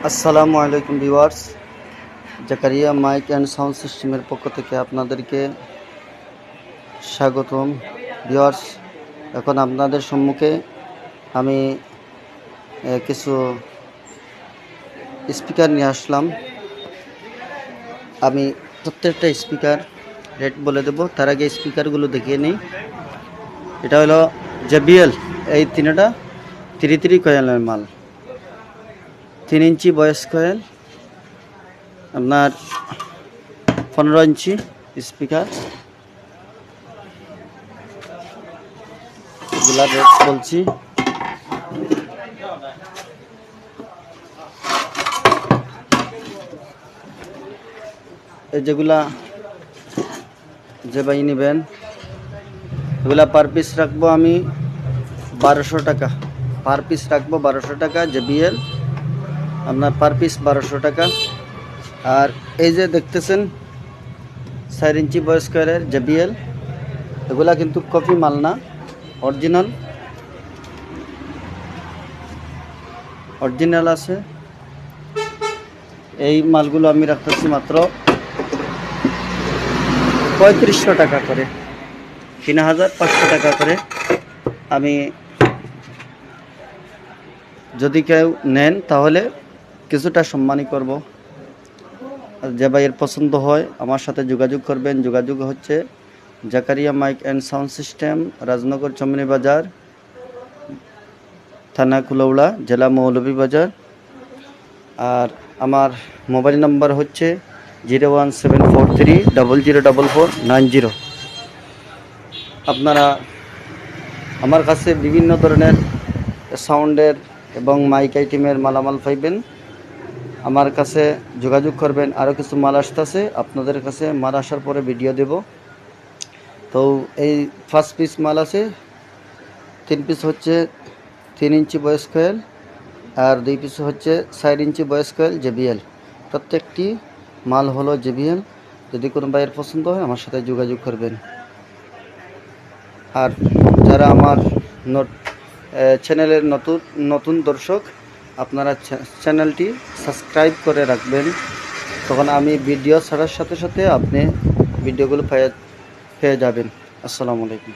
আসসালামু আলাইকুম viewers, Zakaria mike and sound সিস্টেমের পক্ষ থেকে আপনাদেরকে স্বাগতম। ভিউয়ার্স, এখন আপনাদের সম্মুখে আমি কিছু স্পিকার নিয়ে আসলাম। আমি প্রত্যেকটা স্পিকার রেট বলে দেব, তার আগে স্পিকারগুলো দেখিয়ে নিই। এটা হলো JBL, এই তিনটা 3 কয়েলের মাল, 3 ইঞ্চি ভয়েস কয়েল, আপনার 15 ইঞ্চি স্পিকার। এগুলা রেট বলছি। এই যেগুলা যে ভাই নেবেন, এগুলা পার পিস রাখবো আমি 1200 টাকা। পার পিস রাখবো 1200 টাকা JBL, আপনার পার পিস 1200 টাকা। আর এই যে দেখতেছেন 4 ইঞ্চি ভয়েস কয়েলের JBL, এগুলা কিন্তু কপি মাল না, অরিজিনাল আছে। এই মালগুলো আমি রাখতেছি মাত্র 3500 টাকা করে, 3500 টাকা করে। আমি যদি কেউ নেন তাহলে কিছুটা সম্মানই করব। যে ভাইয়ের পছন্দ হয় আমার সাথে যোগাযোগ করবেন। যোগাযোগ হচ্ছে Zakaria mike and sound system, Rajnagar Chomni Bazar, থানা কুলাউড়া, জেলা মৌলভীবাজার। আর আমার মোবাইল নাম্বার হচ্ছে 01743004490। আপনারা আমার কাছে বিভিন্ন ধরনের সাউন্ডের এবং মাইক আইটেমের মালামাল পাইবেন। আমার কাছে যোগাযোগ করবেন। আরও কিছু মাল আসতেছে, আপনাদের কাছে মাল আসার পরে ভিডিও দেব। তো এই ফার্স্ট পিস মাল আছে, 3 পিস হচ্ছে 3 ইঞ্চি ভয়েস কয়েল, আর 2 পিস হচ্ছে 4 ইঞ্চি ভয়েস কয়েল JBL। প্রত্যেকটি মাল হলো JBL। যদি কোনো ভাইয়ের পছন্দ হয় আমার সাথে যোগাযোগ করবেন। আর যারা আমার চ্যানেলের নতুন দর্শক, আপনারা চ্যানেলটি সাবস্ক্রাইব করে রাখবেন, তখন আমি ভিডিও ছাড়ার সাথে সাথে আপনি ভিডিওগুলো পেয়ে যাবেন। আসসালামু আলাইকুম।